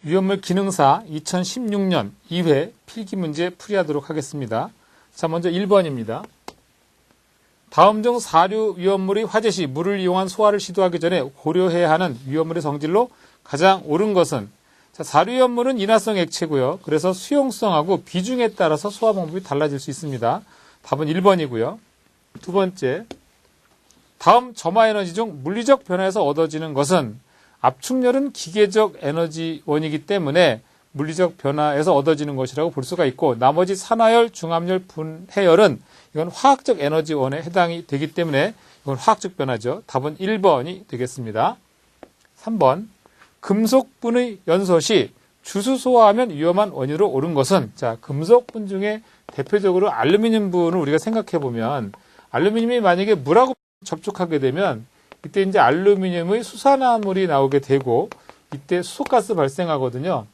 위험물 기능사 2016년 2회 필기문제 풀이하도록 하겠습니다. 자, 먼저 1번입니다. 다음 중 사류 위험물이 화재 시 물을 이용한 소화를 시도하기 전에 고려해야 하는 위험물의 성질로 가장 옳은 것은, 자, 사류 위험물은 인화성 액체고요. 그래서 수용성하고 비중에 따라서 소화 방법이 달라질 수 있습니다. 답은 1번이고요. 두 번째, 다음 점화 에너지 중 물리적 변화에서 얻어지는 것은, 압축열은 기계적 에너지원이기 때문에 물리적 변화에서 얻어지는 것이라고 볼 수가 있고, 나머지 산화열, 중압열, 분해열은 이건 화학적 에너지원에 해당이 되기 때문에 이건 화학적 변화죠. 답은 1번이 되겠습니다. 3번, 금속분의 연소 시 주수 소화하면 위험한 원인으로 옳은 것은, 자, 금속분 중에 대표적으로 알루미늄분을 우리가 생각해 보면, 알루미늄이 만약에 물하고 접촉하게 되면 이때 이제 알루미늄의 수산화물이 나오게 되고 이때 수소가스 발생하거든요.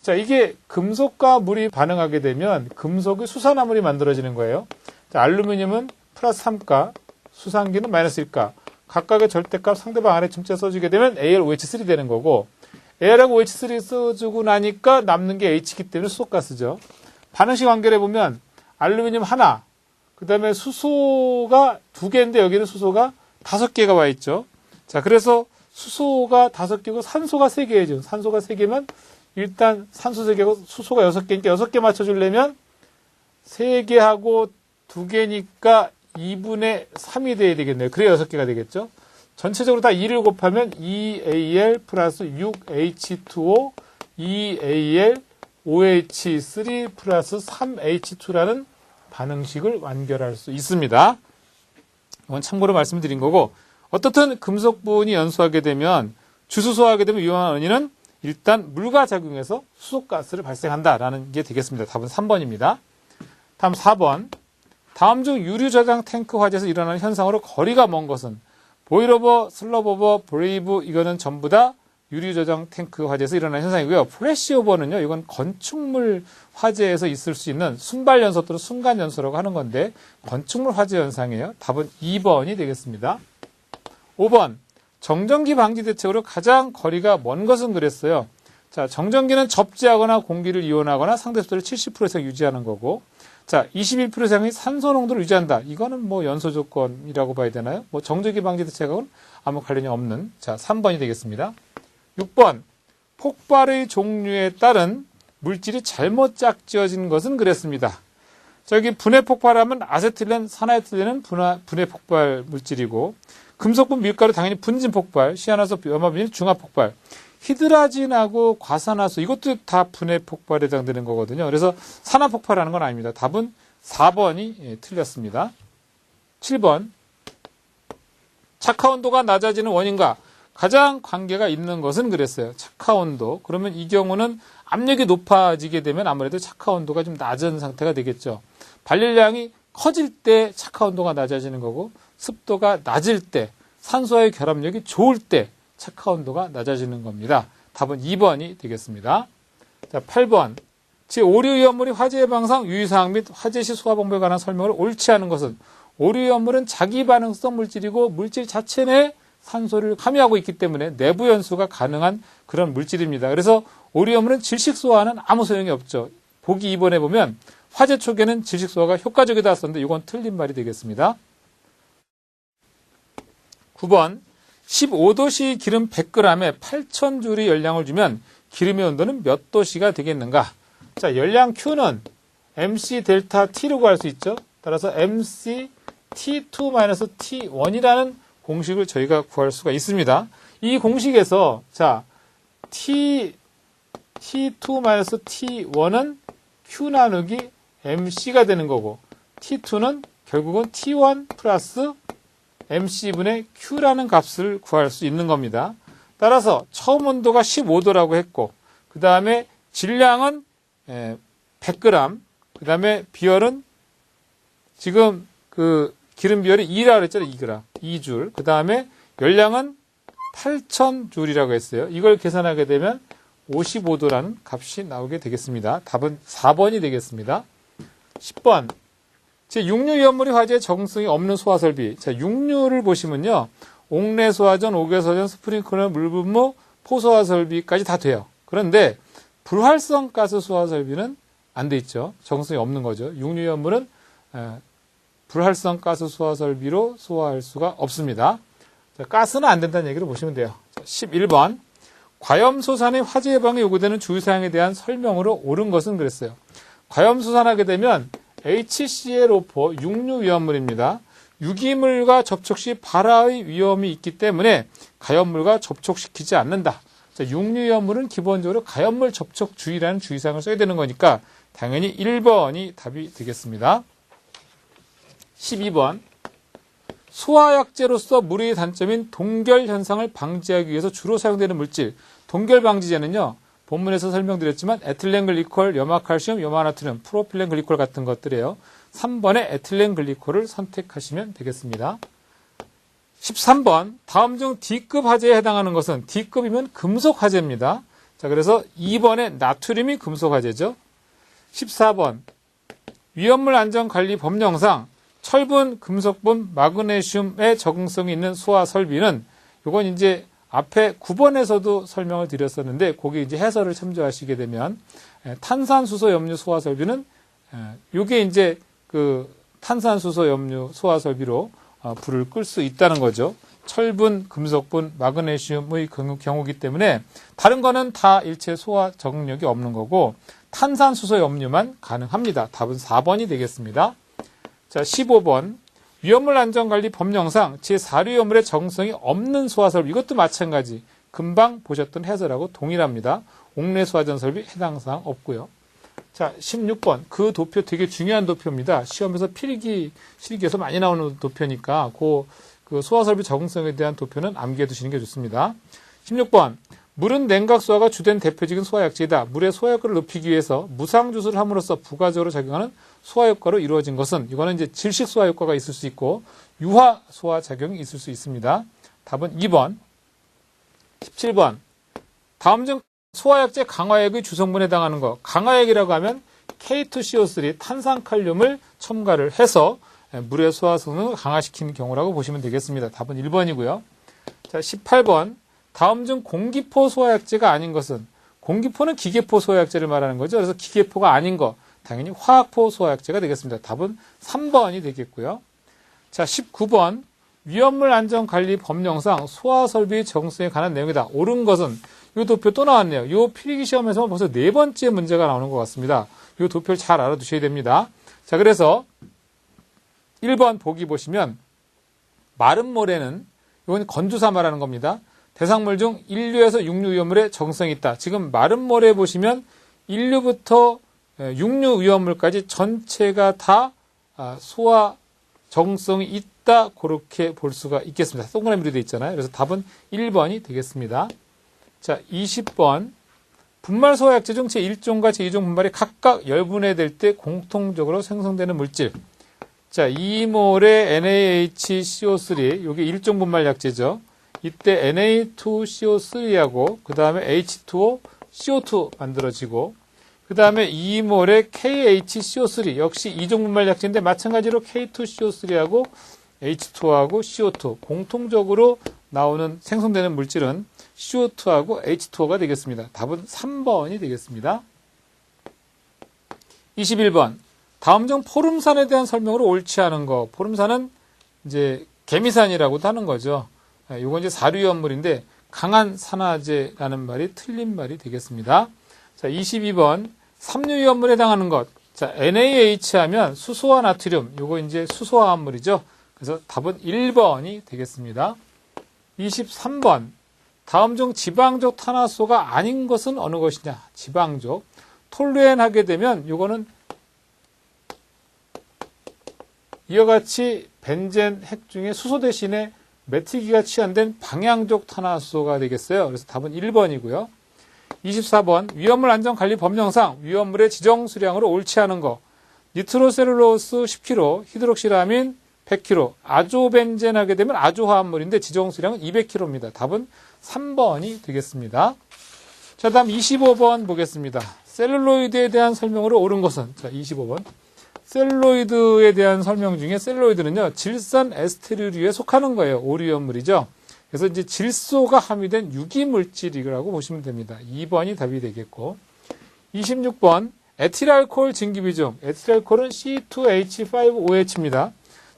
자, 이게 금속과 물이 반응하게 되면 금속의 수산화물이 만들어지는 거예요. 자, 알루미늄은 플러스 3가, 수산기는 마이너스 1가, 각각의 절대값 상대방 아래침자 써주게 되면 AlOH3 되는 거고, Al하고 OH3 써주고 나니까 남는 게 H이기 때문에 수소가스죠. 반응식 관계를 보면 알루미늄 하나, 그 다음에 수소가 2개인데 여기는 수소가 5개가 와 있죠. 자, 그래서 수소가 5개고 산소가 3개죠. 산소가 3개면 일단 산소 3개고 수소가 6개니까 6개 맞춰주려면 3개하고 2개니까 2분의 3이 돼야 되겠네요. 그래야 6개가 되겠죠. 전체적으로 다 2를 곱하면 2Al 플러스 6H2O 2Al OH3 플러스 3H2라는 반응식을 완결할 수 있습니다. 이건 참고로 말씀드린 거고, 어떻든 금속분이 연소하게 되면, 주수소화하게 되면 위험한 원인은 일단 물과 작용해서 수소가스를 발생한다라는 게 되겠습니다. 답은 3번입니다. 다음 4번. 다음 중 유류 저장 탱크 화재에서 일어나는 현상으로 거리가 먼 것은, 보일오버, 슬럽오버, 브레이브, 이거는 전부 다 유류 저장 탱크 화재에서 일어나는 현상이고요. 플래시오버는요, 이건 건축물 화재에서 있을 수 있는 순발 연소 또는 순간 연소라고 하는 건데, 건축물 화재 현상이에요. 답은 2번이 되겠습니다. 5번. 정전기 방지 대책으로 가장 거리가 먼 것은 그랬어요. 자, 정전기는 접지하거나 공기를 이온하거나 상대 습도를 70% 이상 유지하는 거고, 자, 21% 이상의 산소 농도를 유지한다. 이거는 뭐 연소 조건이라고 봐야 되나요? 뭐 정전기 방지 대책하고는 아무 관련이 없는, 자, 3번이 되겠습니다. 6번. 폭발의 종류에 따른 물질이 잘못 짝지어진 것은 그랬습니다. 저기 분해 폭발하면 아세틸렌, 산화에틸렌은 분해 폭발 물질이고, 금속분 밀가루 당연히 분진 폭발, 시아나소 염화빈 중합 폭발, 히드라진하고 과산화수 이것도 다 분해 폭발에 해당되는 거거든요. 그래서 산화 폭발하는 건 아닙니다. 답은 4번이 틀렸습니다. 7번. 착화 온도가 낮아지는 원인과 가장 관계가 있는 것은 그랬어요. 착화 온도. 그러면 이 경우는 압력이 높아지게 되면 아무래도 착화 온도가 좀 낮은 상태가 되겠죠. 발열량이 커질 때 착화 온도가 낮아지는 거고, 습도가 낮을 때, 산소와의 결합력이 좋을 때 착화 온도가 낮아지는 겁니다. 답은 2번이 되겠습니다. 자, 8번. 제5류 위험물이 화재 예방상 유의사항 및 화재 시 소화 방법에 관한 설명을 옳지 않은 것은, 오류 위험물은 자기 반응성 물질이고 물질 자체 내에 산소를 함유하고 있기 때문에 내부 연소가 가능한 그런 물질입니다. 그래서 오류 위험물은 질식 소화는 아무 소용이 없죠. 보기 2번에 보면 화재 초기에는 질식 소화가 효과적이다 썼는데 이건 틀린 말이 되겠습니다. 9번. 15도씨 기름 100g에 8,000줄의 열량을 주면 기름의 온도는 몇 도씨가 되겠는가? 자, 열량 Q는 MC 델타 T로 구할 수 있죠. 따라서 MC T2-T1이라는 공식을 저희가 구할 수가 있습니다. 이 공식에서, 자, T2-T1은 Q 나누기 MC가 되는 거고, T2는 결국은 T1 플러스 MC분의 Q라는 값을 구할 수 있는 겁니다. 따라서 처음 온도가 15도라고 했고, 그 다음에 질량은 100g, 그 다음에 비열은 지금 그 기름 비열이 2라고 그랬잖아요. 2g, 2줄. 그 다음에 열량은 8,000줄이라고 했어요. 이걸 계산하게 되면 55도라는 값이 나오게 되겠습니다. 답은 4번이 되겠습니다. 10번. 제6류 위험물이 화재에 적응성이 없는 소화설비. 자, 6류를 보시면요. 옥내 소화전, 옥외 소화전, 스프링클러, 물분무, 포소화 설비까지 다 돼요. 그런데 불활성 가스 소화 설비는 안 돼 있죠. 적응성이 없는 거죠. 육류위험물은 불활성 가스 소화 설비로 소화할 수가 없습니다. 자, 가스는 안 된다는 얘기를 보시면 돼요. 자, 11번. 과염소산의 화재 예방에 요구되는 주의사항에 대한 설명으로 옳은 것은 그랬어요. 과염소산하게 되면 HClO4 육류위험물입니다. 유기물과 접촉 시 발화의 위험이 있기 때문에 가염물과 접촉시키지 않는다. 자, 육류위험물은 기본적으로 가염물 접촉 주의라는 주의사항을 써야 되는 거니까 당연히 1번이 답이 되겠습니다. 12번. 소화약제로서 물의 단점인 동결 현상을 방지하기 위해서 주로 사용되는 물질. 동결 방지제는요, 본문에서 설명드렸지만 에틸렌 글리콜, 염화칼슘, 염화나트륨, 프로필렌 글리콜 같은 것들이에요. 3번의 에틸렌 글리콜을 선택하시면 되겠습니다. 13번. 다음 중 D급 화재에 해당하는 것은 D급이면 금속 화재입니다. 자, 그래서 2번의 나트륨이 금속 화재죠. 14번. 위험물 안전관리 법령상 철분, 금속분, 마그네슘의 적응성이 있는 소화 설비는 이건 이제 앞에 9번에서도 설명을 드렸었는데 거기 이제 해설을 참조하시게 되면 탄산수소 염류 소화 설비는 이게 이제 그 탄산수소 염류 소화 설비로 불을 끌 수 있다는 거죠. 철분, 금속분, 마그네슘의 경우이기 때문에 다른 거는 다 일체 소화 적응력이 없는 거고 탄산수소 염류만 가능합니다. 답은 4번이 되겠습니다. 자, 15번. 위험물 안전관리 법령상 제4류위험물의 적응성이 없는 소화설비, 이것도 마찬가지. 금방 보셨던 해설하고 동일합니다. 옥내 소화전 설비 해당 사항 없고요. 자, 16번. 그 도표 되게 중요한 도표입니다. 시험에서 필기, 실기에서 많이 나오는 도표니까 그 소화설비 적응성에 대한 도표는 암기해 두시는 게 좋습니다. 16번. 물은 냉각소화가 주된 대표적인 소화약제이다. 물의 소화효과를 높이기 위해서 무상주수를 함으로써 부가적으로 작용하는 소화효과로 이루어진 것은, 이거는 이제 질식 소화효과가 있을 수 있고 유화 소화작용이 있을 수 있습니다. 답은 2번. 17번. 다음 중 소화약제 강화액의 주성분에 해당하는 것. 강화액이라고 하면 K2CO3 탄산칼륨을 첨가를 해서 물의 소화성능을 강화시키는 경우라고 보시면 되겠습니다. 답은 1번이고요. 자, 18번. 다음 중 공기포 소화약제가 아닌 것은, 공기포는 기계포 소화약제를 말하는 거죠. 그래서 기계포가 아닌 거, 당연히 화학포 소화약제가 되겠습니다. 답은 3번이 되겠고요. 자, 19번. 위험물 안전관리 법령상 소화설비 적응성에 관한 내용이다. 옳은 것은, 이 도표 또 나왔네요. 이 필기 시험에서 벌써 4번째 문제가 나오는 것 같습니다. 이 도표를 잘 알아두셔야 됩니다. 자, 그래서 1번 보기 보시면 마른 모래는, 이건 건조사 말하는 겁니다. 대상물 중 1류에서 6류 위험물에 적응성이 있다. 지금 마른 모래 보시면 1류부터 6류 위험물까지 전체가 다 소화 적응성이 있다. 그렇게 볼 수가 있겠습니다. 동그라미로 되어 있잖아요. 그래서 답은 1번이 되겠습니다. 자, 20번. 분말 소화약제 중 제1종과 제2종 분말이 각각 열분해될 때 공통적으로 생성되는 물질. 자, 2몰의 NaHCO3, 이게 1종 분말 약제죠. 이때 Na2CO3하고 그 다음에 H2O, CO2 만들어지고 그 다음에 2몰의 KHCO3 역시 2종 분말 약제인데 마찬가지로 K2CO3하고 H2O하고 CO2 공통적으로 나오는 생성되는 물질은 CO2하고 H2O가 되겠습니다. 답은 3번이 되겠습니다. 21번. 다음 중 포름산에 대한 설명으로 옳지 않은 거. 포름산은 이제 개미산이라고도 하는 거죠. 이건 이제 사류위험물인데 강한 산화제라는 말이 틀린 말이 되겠습니다. 자, 22번. 3류위험물에 해당하는 것. 자, NaH 하면 수소와 나트륨. 요거 이제 수소화합물이죠. 그래서 답은 1번이 되겠습니다. 23번. 다음 중 지방족 탄화수소가 아닌 것은 어느 것이냐? 지방족. 톨루엔 하게 되면 요거는 이와 같이 벤젠 핵 중에 수소 대신에 메티기가 취한된 방향족 탄화수소가 되겠어요. 그래서 답은 1번이고요. 24번. 위험물 안전관리 법령상 위험물의 지정 수량으로 옳지 않은 거. 니트로셀룰로스 10kg, 히드록시라민 100kg, 아조벤젠 하게 되면 아조화합물인데 지정 수량은 200kg입니다. 답은 3번이 되겠습니다. 자, 다음 25번 보겠습니다. 셀룰로이드에 대한 설명으로 옳은 것은, 자, 25번. 셀룰로이드에 대한 설명 중에 셀룰로이드는요, 질산 에스테르류에 속하는 거예요. 오류연물이죠. 그래서 이제 질소가 함유된 유기물질이라고 보시면 됩니다. 2번이 답이 되겠고 26번 에틸알코올 증기비중. 에틸알코올은 C2H5OH입니다.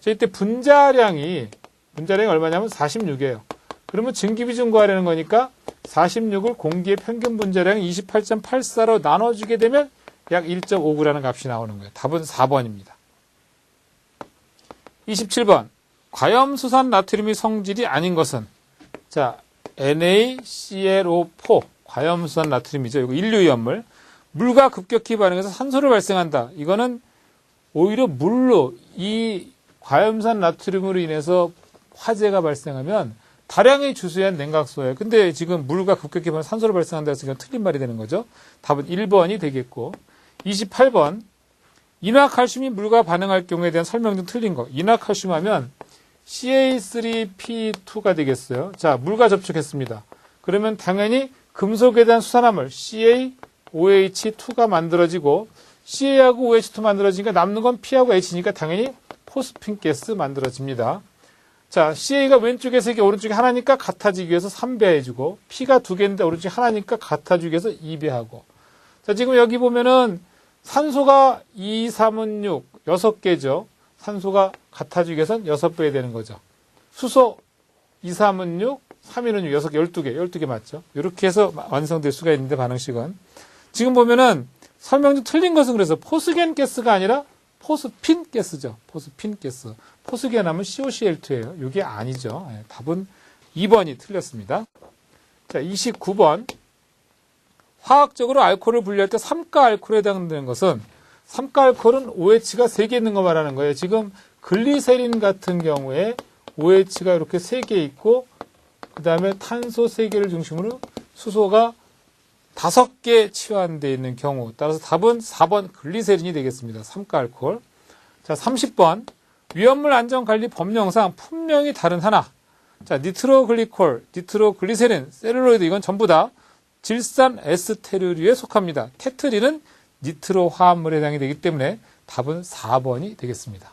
이때 분자량이 얼마냐면 46이에요. 그러면 증기비중 구하려는 거니까 46을 공기의 평균 분자량 28.84로 나눠주게 되면 약 1.59라는 값이 나오는 거예요. 답은 4번입니다. 27번 과염수산 나트륨의 성질이 아닌 것은 자 NaClO4 과염수산 나트륨이죠. 이거 인류위험물. 물과 급격히 반응해서 산소를 발생한다. 이거는 오히려 물로 이 과염산 나트륨으로 인해서 화재가 발생하면 다량의 주수한 냉각소예요. 근데 지금 물과 급격히 반응해서 산소를 발생한다 해서 이건 틀린 말이 되는 거죠. 답은 1번이 되겠고 28번 인화칼슘이 물과 반응할 경우에 대한 설명 중 틀린 거. 인화칼슘 하면 Ca3P2가 되겠어요. 자, 물과 접촉했습니다. 그러면 당연히 금속에 대한 수산화물 CaOH2가 만들어지고 CA하고 OH2 만들어지니까 남는 건 P하고 H니까 당연히 포스핀 가스 만들어집니다. 자, CA가 왼쪽에 3개, 오른쪽에 하나니까 같아지기 위해서 3배 해주고 P가 2개인데 오른쪽에 하나니까 같아지기 위해서 2배 하고 자, 지금 여기 보면은 산소가 2, 3은 6, 6개죠. 산소가 같아지기 위해서는 6배 되는 거죠. 수소 2, 3은 6, 3은 6, 12개, 12개 맞죠? 이렇게 해서 완성될 수가 있는데 반응식은. 지금 보면은 설명 중 틀린 것은 그래서 포스겐 가스가 아니라 포스핀 가스죠. 포스핀 가스. 포스겐 하면 COCl2예요. 이게 아니죠. 답은 2번이 틀렸습니다. 자, 29번. 화학적으로 알코올을 분리할 때 삼가 알코올에 해당되는 것은 삼가 알코올은 OH가 3개 있는 거 말하는 거예요. 지금 글리세린 같은 경우에 OH가 이렇게 3개 있고 그 다음에 탄소 3개를 중심으로 수소가 5개 치환되어 있는 경우 따라서 답은 4번 글리세린이 되겠습니다. 삼가 알코올. 자, 30번 위험물 안전관리 법령상 품명이 다른 하나. 자, 니트로글리콜, 니트로글리세린, 셀룰로이드 이건 전부 다 질산 에스테르류에 속합니다. 테트린은 니트로 화합물에 해당이 되기 때문에 답은 4번이 되겠습니다.